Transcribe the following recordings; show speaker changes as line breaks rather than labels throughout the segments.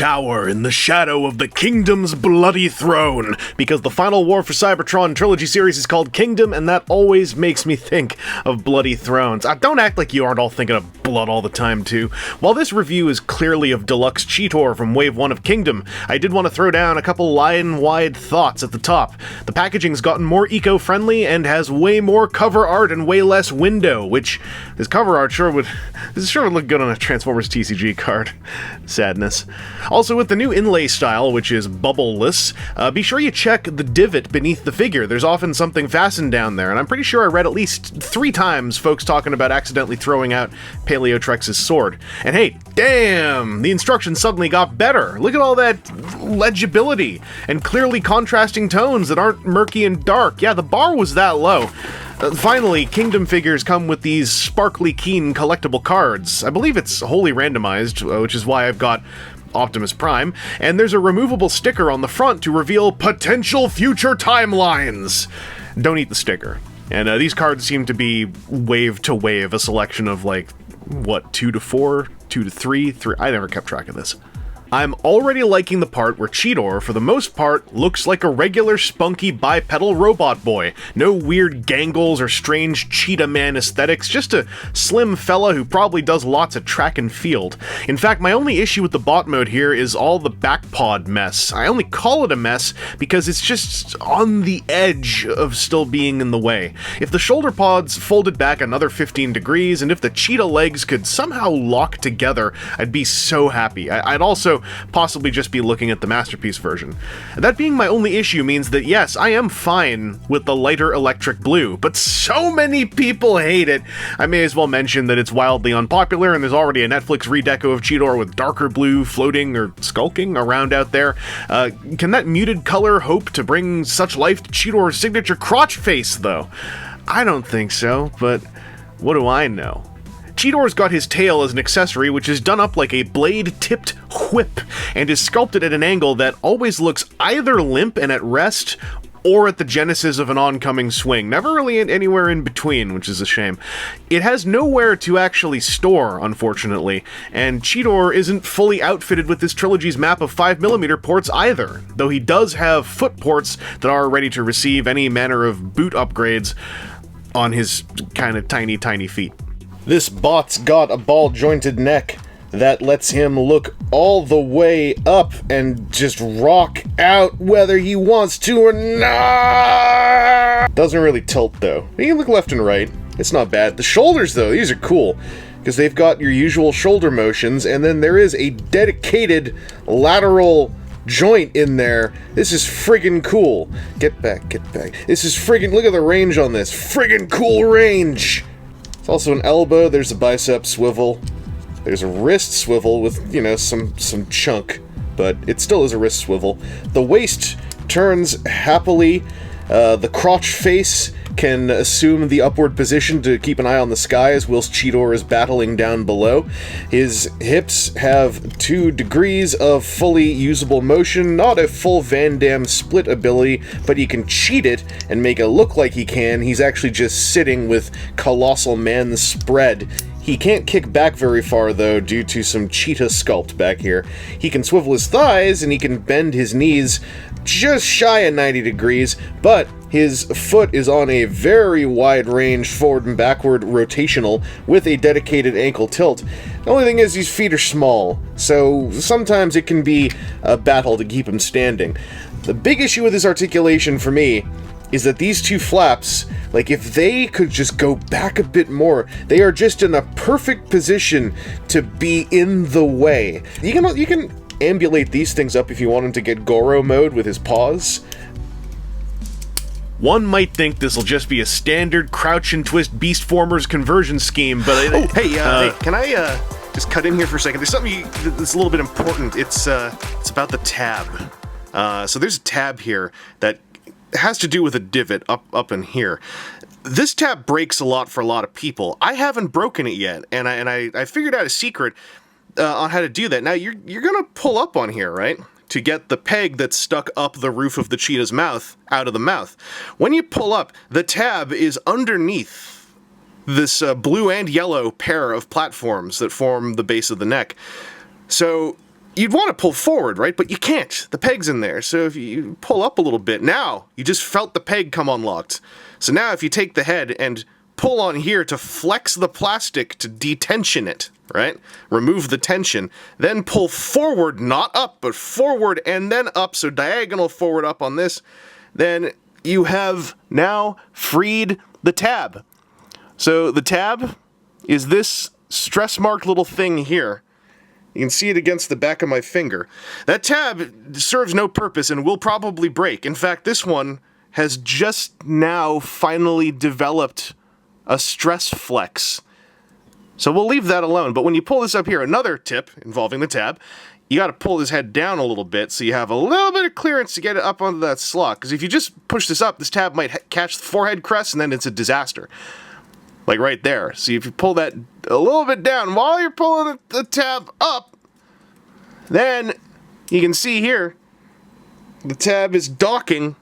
cower in the shadow of the kingdom's bloody throne, because the final war for Cybertron trilogy series is called Kingdom, and that always makes me think of bloody thrones. Don't act like you aren't all thinking of blood all the time, too. While this review is clearly of Deluxe Cheetor from Wave 1 of Kingdom, I did want to throw down a couple line-wide thoughts at the top. The packaging's gotten more eco-friendly and has way more cover art and way less window, which this cover art sure would look good on a Transformers TCG card. Sadness. Also, with the new inlay style, which is bubbleless, be sure you check the divot beneath the figure. There's often something fastened down there, and I'm pretty sure I read at least 3 times folks talking about accidentally throwing out Paleotrex's sword. And hey, damn! The instructions suddenly got better! Look at all that legibility, and clearly contrasting tones that aren't murky and dark. Yeah, the bar was that low. Finally, Kingdom figures come with these sparkly keen collectible cards. I believe it's wholly randomized, which is why I've got Optimus Prime, and there's a removable sticker on the front to reveal potential future timelines. Don't eat the sticker. And these cards seem to be wave to wave, a selection of like, what, 2 to 4, 2 to 3, I never kept track of this. I'm already liking the part where Cheetor, for the most part, looks like a regular spunky bipedal robot boy. No weird gangles or strange cheetah man aesthetics, just a slim fella who probably does lots of track and field. In fact, my only issue with the bot mode here is all the back pod mess. I only call it a mess because it's just on the edge of still being in the way. If the shoulder pods folded back another 15 degrees, and if the cheetah legs could somehow lock together, I'd be so happy. I'd also possibly just be looking at the Masterpiece version. That being my only issue means that yes, I am fine with the lighter electric blue, but so many people hate it. I may as well mention that it's wildly unpopular, and there's already a Netflix redeco of Cheetor with darker blue floating or skulking around out there. Can that muted color hope to bring such life to Cheetor's signature crotch face, though? I don't think so, but what do I know? Cheetor's got his tail as an accessory, which is done up like a blade-tipped whip, and is sculpted at an angle that always looks either limp and at rest, or at the genesis of an oncoming swing. Never really anywhere in between, which is a shame. It has nowhere to actually store, unfortunately, and Cheetor isn't fully outfitted with this trilogy's map of 5mm ports either, though he does have foot ports that are ready to receive any manner of boot upgrades on his kind of tiny feet. This bot's got a ball-jointed neck that lets him look all the way up and just rock out whether he wants to or not. Doesn't really tilt, though. He can look left and right. It's not bad. The shoulders, though, these are cool, because they've got your usual shoulder motions, and then there is a dedicated lateral joint in there. This is friggin' cool. Get back. This is friggin', look at the range on this. Friggin' cool range. It's also an elbow, there's a bicep swivel, there's a wrist swivel with, you know, some chunk, but it still is a wrist swivel. The waist turns happily, the crotch face can assume the upward position to keep an eye on the skies whilst Cheetor is battling down below. His hips have 2 degrees of fully usable motion, not a full Van Damme split ability, but he can cheat it and make it look like he can. He's actually just sitting with colossal man spread. He can't kick back very far, though, due to some cheetah sculpt back here. He can swivel his thighs, and he can bend his knees just shy of 90 degrees, but his foot is on a very wide range forward and backward rotational with a dedicated ankle tilt. The only thing is his feet are small, so sometimes it can be a battle to keep him standing. The big issue with his articulation for me is that these 2 flaps, like, if they could just go back a bit more, they are just in a perfect position to be in the way. You can ambulate these things up if you want him to get Goro mode with his paws. One might think this'll just be a standard crouch and twist Beastformers conversion scheme, but
hey, can I just cut in here for a second? There's something that's a little bit important. It's about the tab. So there's a tab here that has to do with a divot up in here. This tab breaks a lot for a lot of people. I haven't broken it yet, and I figured out a secret on how to do that. Now you're gonna pull up on here, right? To get the peg that's stuck up the roof of the cheetah's mouth out of the mouth. When you pull up, the tab is underneath this blue and yellow pair of platforms that form the base of the neck. So you'd want to pull forward, right? But you can't. The peg's in there. So if you pull up a little bit, now you just felt the peg come unlocked. So now if you take the head and pull on here to flex the plastic to detension it, right? Remove the tension. Then pull forward, not up, but forward and then up. So diagonal forward up on this. Then you have now freed the tab. So the tab is this stress-marked little thing here. You can see it against the back of my finger. That tab serves no purpose and will probably break. In fact, this one has just now finally developed a stress flex. So we'll leave that alone. But when you pull this up here, another tip involving the tab, you got to pull this head down a little bit so you have a little bit of clearance to get it up onto that slot. Because if you just push this up, this tab might catch the forehead crest and then it's a disaster. Like right there. So if you pull that a little bit down while you're pulling the tab up, then you can see here, the tab is docking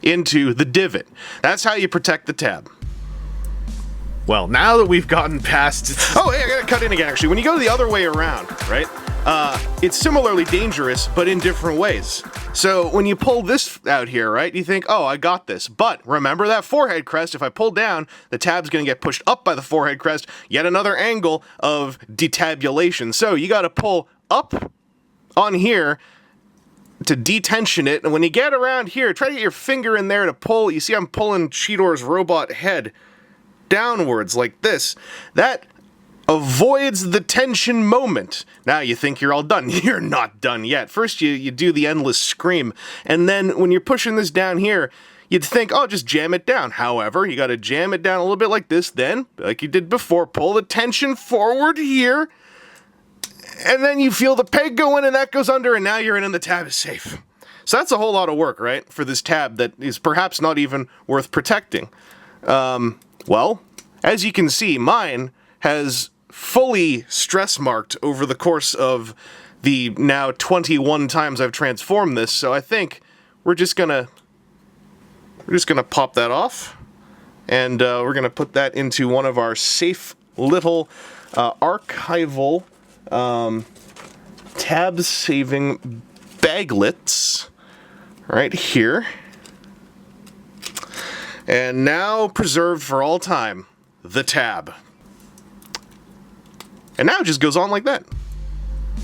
into the divot. That's how you protect the tab.
Well, now that we've gotten past...
Oh, hey, I gotta cut in again, actually. When you go the other way around, right, it's similarly dangerous, but in different ways. So when you pull this out here, right, you think, oh, I got this. But remember that forehead crest, if I pull down, the tab's gonna get pushed up by the forehead crest, yet another angle of detabulation. So you gotta pull up on here to detension it, and when you get around here, try to get your finger in there to pull. You see I'm pulling Cheetor's robot head downwards like this. That avoids the tension moment. Now you think you're all done. You're not done yet. First you do the endless scream, and then when you're pushing this down here, you'd think, oh, just jam it down. However, you gotta jam it down a little bit like this, then, like you did before, pull the tension forward here, and then you feel the peg go in and that goes under, and now you're in and the tab is safe. So that's a whole lot of work, right, for this tab that is perhaps not even worth protecting. Well, as you can see, mine has fully stress marked over the course of the now 21 times I've transformed this, so I think we're just gonna pop that off, and we're gonna put that into one of our safe little archival tab-saving baglets right here. And now preserved for all time, the tab. And now it just goes on like that.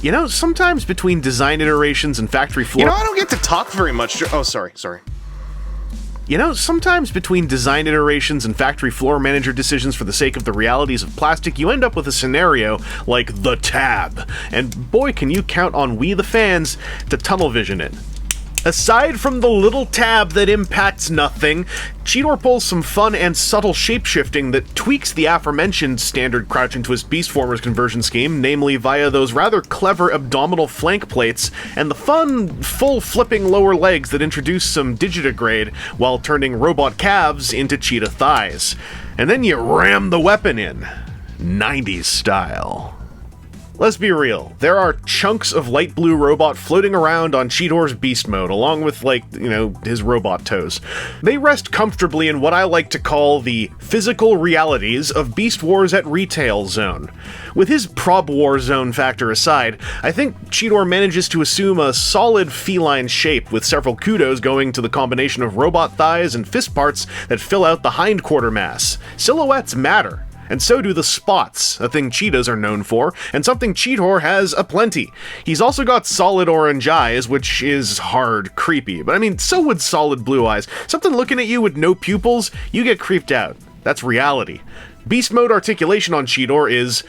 You know, sometimes between design iterations and factory floor...
You know, I don't get to talk very much. Oh, sorry.
You know, sometimes between design iterations and factory floor manager decisions for the sake of the realities of plastic, you end up with a scenario like the tab. And boy, can you count on we the fans to tunnel vision it. Aside from the little tab that impacts nothing, Cheetor pulls some fun and subtle shapeshifting that tweaks the aforementioned standard crouching twist beastformers conversion scheme, namely via those rather clever abdominal flank plates and the fun, full flipping lower legs that introduce some digitigrade while turning robot calves into cheetah thighs. And then you ram the weapon in, 90s style. Let's be real, there are chunks of light blue robot floating around on Cheetor's beast mode, along with, like, you know, his robot toes. They rest comfortably in what I like to call the physical realities of Beast Wars at Retail zone. With his prob war zone factor aside, I think Cheetor manages to assume a solid feline shape, with several kudos going to the combination of robot thighs and fist parts that fill out the hindquarter mass. Silhouettes matter. And so do the spots, a thing cheetahs are known for, and something Cheetor has aplenty. He's also got solid orange eyes, which is hard creepy, but I mean, so would solid blue eyes. Something looking at you with no pupils, you get creeped out. That's reality. Beast mode articulation on Cheetor is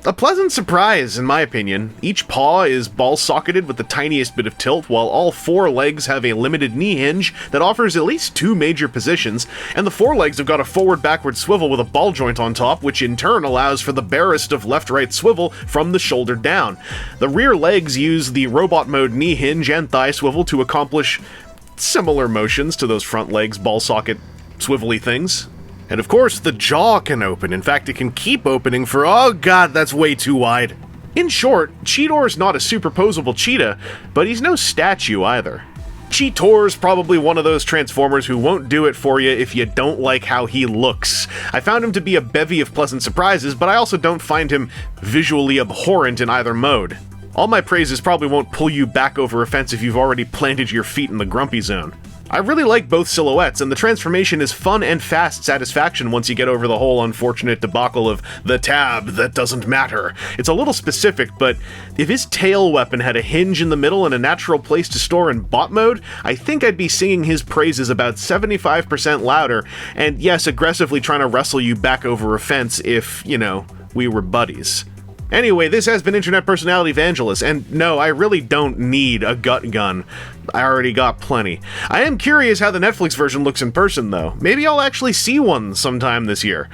a pleasant surprise, in my opinion. Each paw is ball-socketed with the tiniest bit of tilt, while all four legs have a limited knee hinge that offers at least two major positions, and the forelegs have got a forward-backward swivel with a ball joint on top, which in turn allows for the barest of left-right swivel from the shoulder down. The rear legs use the robot mode knee hinge and thigh swivel to accomplish similar motions to those front legs ball-socket swivelly things. And of course, the jaw can open. In fact, it can keep opening for, oh god, that's way too wide. In short, Cheetor's not a superposable cheetah, but he's no statue either. Cheetor's probably one of those Transformers who won't do it for you if you don't like how he looks. I found him to be a bevy of pleasant surprises, but I also don't find him visually abhorrent in either mode. All my praises probably won't pull you back over a fence if you've already planted your feet in the grumpy zone. I really like both silhouettes, and the transformation is fun and fast satisfaction once you get over the whole unfortunate debacle of the tab that doesn't matter. It's a little specific, but if his tail weapon had a hinge in the middle and a natural place to store in bot mode, I think I'd be singing his praises about 75% louder, and yes, aggressively trying to wrestle you back over a fence if, we were buddies. Anyway, this has been Internet Personality Vangelus, and no, I really don't need a gut gun. I already got plenty. I am curious how the Netflix version looks in person, though. Maybe I'll actually see one sometime this year.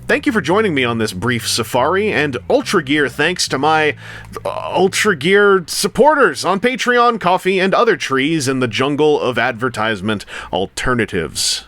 Thank you for joining me on this brief safari, and Ultra Gear thanks to my Ultra Gear supporters on Patreon, Coffee, and other trees in the jungle of advertisement alternatives.